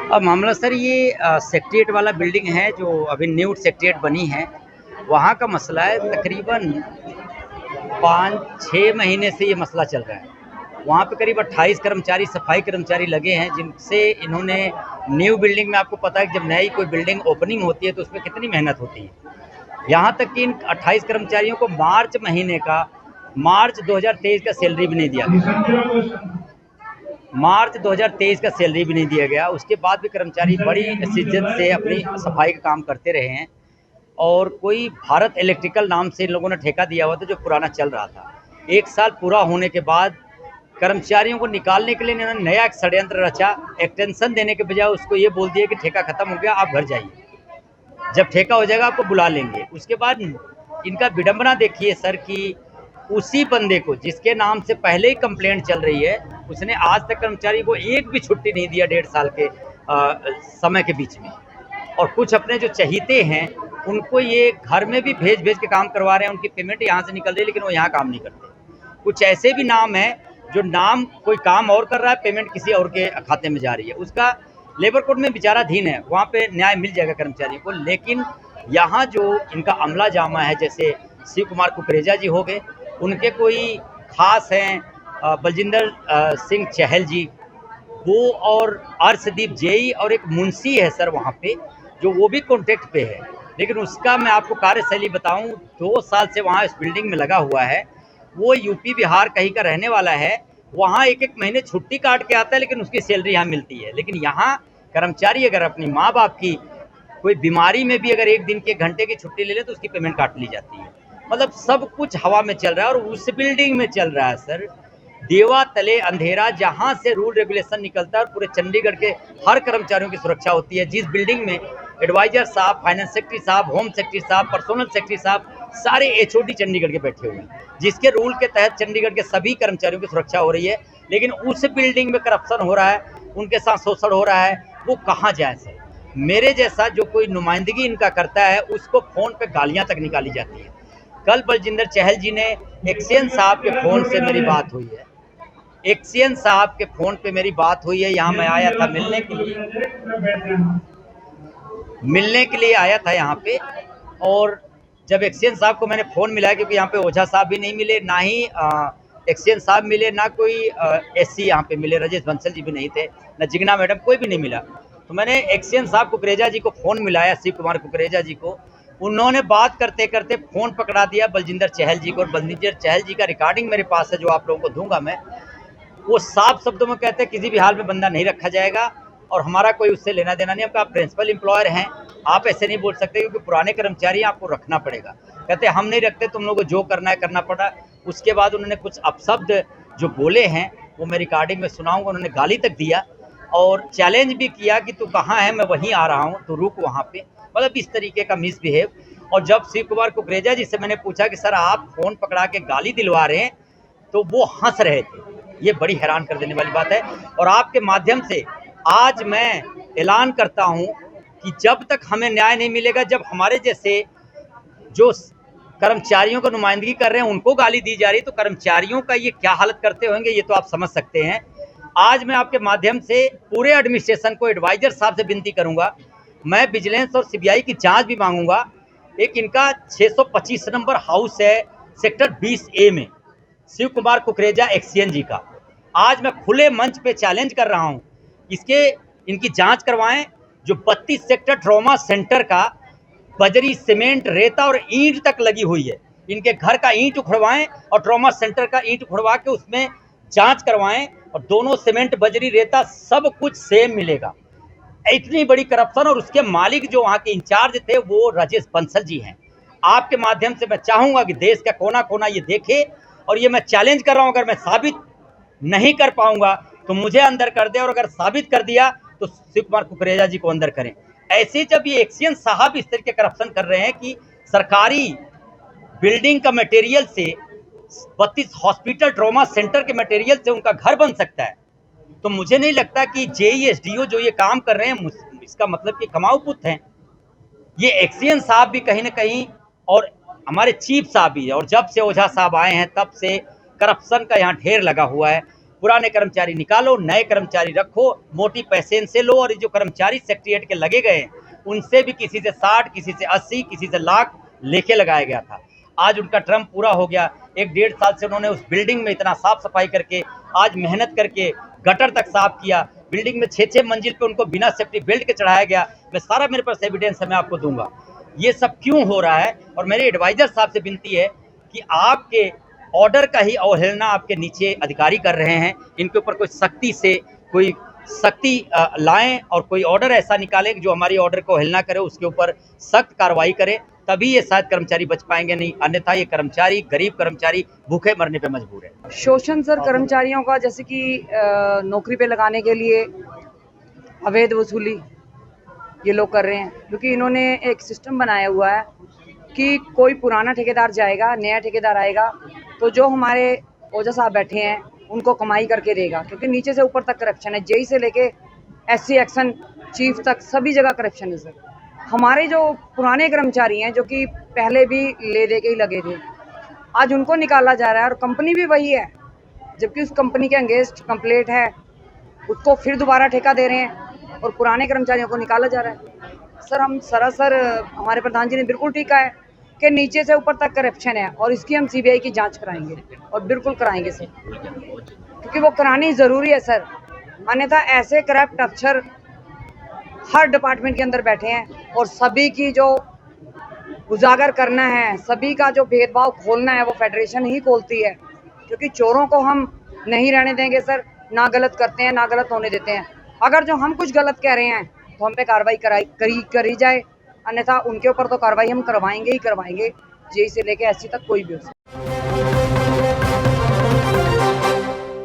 अब मामला सर ये सेक्रेटेरिएट वाला बिल्डिंग है जो अभी न्यू सेक्रेटेरिएट बनी है। वहाँ का मसला है, तकरीबन 5-6 महीने से ये मसला चल रहा है। वहाँ पे करीब 28 कर्मचारी, सफाई कर्मचारी लगे हैं, जिनसे इन्होंने न्यू बिल्डिंग में, आपको पता है कि जब नई कोई बिल्डिंग ओपनिंग होती है तो उसमें कितनी मेहनत होती है। यहाँ तक कि इन 28 कर्मचारियों को मार्च 2023 का सैलरी भी नहीं दिया गया। मार्च 2023 का सैलरी भी नहीं दिया गया। उसके बाद भी कर्मचारी बड़ी शिद्दत से अपनी सफाई का काम करते रहे हैं। और कोई भारत इलेक्ट्रिकल नाम से इन लोगों ने ठेका दिया हुआ था, जो पुराना चल रहा था। 1 साल पूरा होने के बाद कर्मचारियों को निकालने के लिए इन्होंने नया एक षड्यंत्र रचा। एक्सटेंशन देने के बजाय उसको ये बोल दिया कि ठेका खत्म हो गया, आप घर जाइए, जब ठेका हो जाएगा आपको बुला लेंगे। उसके बाद इनका विडंबना देखिए सर कि उसी बंदे को जिसके नाम से पहले ही कंप्लेंट चल रही है, उसने आज तक कर्मचारी को एक भी छुट्टी नहीं दिया 1.5 साल के समय के बीच में। और कुछ अपने जो चहीते हैं उनको ये घर में भी भेज भेज के काम करवा रहे हैं। उनकी पेमेंट यहाँ से निकल रही है, लेकिन वो यहाँ काम नहीं करते। कुछ ऐसे भी नाम है जो नाम कोई काम और कर रहा है, पेमेंट किसी और के खाते में जा रही है। उसका लेबर कोड में विचाराधीन है, वहाँ पे न्याय मिल जाएगा कर्मचारी को। लेकिन यहाँ जो इनका अमला जामा है, जैसे शिव कुमार कुकरेजा जी हो गए, उनके कोई खास हैं बलजिंदर सिंह चहल जी, वो और अर्शदीप जेई, और एक मुंशी है सर वहाँ पे, जो वो भी कॉन्ट्रैक्ट पे है। लेकिन उसका मैं आपको कार्यशैली बताऊं, 2 साल से वहाँ इस बिल्डिंग में लगा हुआ है। वो यूपी बिहार कहीं का रहने वाला है। वहाँ 1-1 महीने छुट्टी काट के आता है, लेकिन उसकी सैलरी यहाँ मिलती है। लेकिन यहाँ कर्मचारी अगर अपनी माँ बाप की कोई बीमारी में भी अगर 1 दिन के घंटे की छुट्टी ले ले तो उसकी पेमेंट काट ली जाती है। मतलब सब कुछ हवा में चल रहा है। और उस बिल्डिंग में चल रहा है सर देवा तले अंधेरा, जहां से रूल रेगुलेशन निकलता है और पूरे चंडीगढ़ के हर कर्मचारियों की सुरक्षा होती है। जिस बिल्डिंग में एडवाइजर साहब, फाइनेंस सेक्रेटरी साहब, होम सेक्रेटरी साहब, पर्सनल सेक्रेटरी साहब, सारे एचओडी चंडीगढ़ के बैठे हुए हैं, जिसके रूल के तहत चंडीगढ़ के सभी कर्मचारियों की सुरक्षा हो रही है। लेकिन उस बिल्डिंग में करप्शन हो रहा है, उनके साथ शोषण हो रहा है, वो कहाँ जाए सर। मेरे जैसा जो कोई नुमाइंदगी इनका करता है, उसको फोन पे गालियां तक निकाली जाती है। कल बलजिंदर चहल जी ने एक्सियन साहब के फोन से मेरी बात हुई है। एक्सियन साहब के फोन पे मेरी बात हुई है। यहाँ मैं आया था मिलने के लिए आया था यहाँ पे। और जब एक्सियन साहब को मैंने फ़ोन मिलाया, क्योंकि यहाँ पे ओझा साहब भी नहीं मिले, ना ही एक्सियन साहब मिले, ना कोई एससी यहाँ पे मिले, राजेश बंसल जी भी नहीं थे, ना जिग्ना मैडम, कोई भी नहीं मिला। तो मैंने एक्सियन साहब कुकरेजा जी को फ़ोन मिलाया, शिव कुमार कुकरेजा जी को। उन्होंने बात करते करते फ़ोन पकड़ा दिया बलजिंदर चहल जी को। और बलजिंदर चहल जी का रिकॉर्डिंग मेरे पास है, जो आप लोगों को दूंगा मैं। वो साफ शब्दों में कहते हैं किसी भी हाल में बंदा नहीं रखा जाएगा और हमारा कोई उससे लेना देना नहीं। आपका प्रिंसिपल एम्प्लॉयर हैं, आप ऐसे नहीं बोल सकते, क्योंकि पुराने कर्मचारी आपको रखना पड़ेगा। कहते हम नहीं रखते, तुम लोगों को जो करना है करना पड़ा। उसके बाद उन्होंने कुछ अपशब्द जो बोले हैं वो मैं रिकॉर्डिंग में सुनाऊंगा। उन्होंने गाली तक दिया और चैलेंज भी किया कि तू कहाँ है, मैं वहीं आ रहा हूँ, तो रुक वहाँ पे। मतलब इस तरीके का मिसबिहेव। और जब शिव कुमार कुकरेजा जी से मैंने पूछा कि सर आप फ़ोन पकड़ा के गाली दिलवा रहे हैं, तो वो हंस रहे थे। ये बड़ी हैरान कर देने वाली बात है। और आपके माध्यम से आज मैं ऐलान करता हूं कि जब तक हमें न्याय नहीं मिलेगा, जब हमारे जैसे जो कर्मचारियों को नुमाइंदगी कर रहे हैं उनको गाली दी जा रही, तो कर्मचारियों का ये क्या हालत करते होंगे, ये तो आप समझ सकते हैं। आज मैं आपके माध्यम से पूरे एडमिनिस्ट्रेशन को, एडवाइजर साहब से विनती करूंगा, मैं विजिलेंस और सीबीआई की जांच भी मांगूंगा। एक इनका 625 नंबर हाउस है सेक्टर 20A में, शिव कुमार कुकरेजा एक्सियन जी का। आज मैं खुले मंच पे चैलेंज कर रहा हूं, इनकी जांच करवाएं। जो 32 सेक्टर ट्रॉमा सेंटर का बजरी, सीमेंट, रेता और ईंट तक लगी हुई है, इनके घर का ईंट उखड़वाएं और ट्रॉमा सेंटर का ईंट उखड़वा के उसमें जांच करवाएं। और दोनों सीमेंट, बजरी, रेता सब कुछ सेम मिलेगा। इतनी बड़ी करप्शन। और उसके मालिक जो वहाँ के इंचार्ज थे वो राजेश बंसल जी हैं। आपके माध्यम से मैं चाहूंगा कि देश का कोना कोना ये देखे। और ये मैं चैलेंज कर रहा हूं, अगर मैं साबित नहीं कर पाऊंगा तो मुझे अंदर कर दे, और अगर साबित कर दिया तो शिव कुमार कुकरेजा जी को अंदर करें। ऐसे जब ये एक्सियन साहब इस तरह के करप्शन कर रहे हैं कि सरकारी बिल्डिंग का मटेरियल से 32 हॉस्पिटल ट्रॉमा सेंटर के मटेरियल से उनका घर बन सकता है, तो मुझे नहीं लगता कि जेईएसडीओ जो ये काम कर रहे हैं, इसका मतलब कि कमाऊ पुत्र हैं। ये एक्सियन साहब भी कहीं ना कहीं, और हमारे चीफ साहब भी। और जब से ओझा साहब आए हैं तब से करप्शन का यहाँ ढेर लगा हुआ है। पुराने कर्मचारी निकालो, नए कर्मचारी रखो, मोटी पैसेंज से लो। और जो कर्मचारी सेक्रेटरीट के लगे गए हैं उनसे भी किसी से 60, किसी से 80, किसी से लाख लेके लगाया गया था। आज उनका टर्म पूरा हो गया। 1-1.5 साल से उन्होंने उस बिल्डिंग में इतना साफ सफाई करके, आज मेहनत करके गटर तक साफ किया। बिल्डिंग में 6-6 मंजिल पे उनको बिना सेफ्टी बेल्ट के चढ़ाया गया। मैं सारा, मेरे पास एविडेंस है, मैं आपको दूंगा। ये सब क्यों हो रहा है? और मेरे एडवाइजर साहब से विनती है कि आपके ऑर्डर का ही अवहेलना आपके नीचे अधिकारी कर रहे हैं। इनके ऊपर कोई सख्ती लाएं और कोई ऑर्डर ऐसा निकालें जो हमारी ऑर्डर को अवहेलना करे, उसके ऊपर सख्त कार्रवाई करें, तभी ये शायद कर्मचारी बच पाएंगे, नहीं अन्यथा ये कर्मचारी, गरीब कर्मचारी भूखे मरने पे मजबूर है। शोषण सर कर्मचारियों का, जैसे कि नौकरी पे लगाने के लिए अवैध वसूली ये लोग कर रहे हैं, क्योंकि इन्होंने एक सिस्टम बनाया हुआ है कि कोई पुराना ठेकेदार जाएगा, नया ठेकेदार आएगा, तो जो हमारे ओझा साहब बैठे हैं उनको कमाई करके देगा, क्योंकि नीचे से ऊपर तक करप्शन है। जेई से लेके एससी एक्शन चीफ तक सभी जगह करप्शन है सर। हमारे जो पुराने कर्मचारी हैं जो कि पहले भी ले दे के ही लगे थे, आज उनको निकाला जा रहा है, और कंपनी भी वही है, जबकि उस कंपनी के अगेंस्ट कंप्लेंट है, उसको फिर दोबारा ठेका दे रहे हैं और पुराने कर्मचारियों को निकाला जा रहा है। सर हम सरासर, हमारे प्रधान जी ने बिल्कुल ठीक कहा है कि नीचे से ऊपर तक करप्शन है, और इसकी हम सीबीआई की जांच कराएंगे, और बिल्कुल कराएंगे सर, क्योंकि वो करानी ज़रूरी है सर। अन्यथा ऐसे करप्ट अफसर हर डिपार्टमेंट के अंदर बैठे हैं, और सभी की जो उजागर करना है, सभी का जो भेदभाव खोलना है, वो फेडरेशन ही खोलती है, क्योंकि चोरों को हम नहीं रहने देंगे सर। ना गलत करते हैं, ना गलत होने देते हैं। अगर जो हम कुछ गलत कह रहे हैं तो हम पे कार्रवाई करी जाए, अन्यथा उनके ऊपर तो कार्रवाई हम करवाएंगे ही करवाएंगे, जेई से लेके एससी तक कोई भी हो।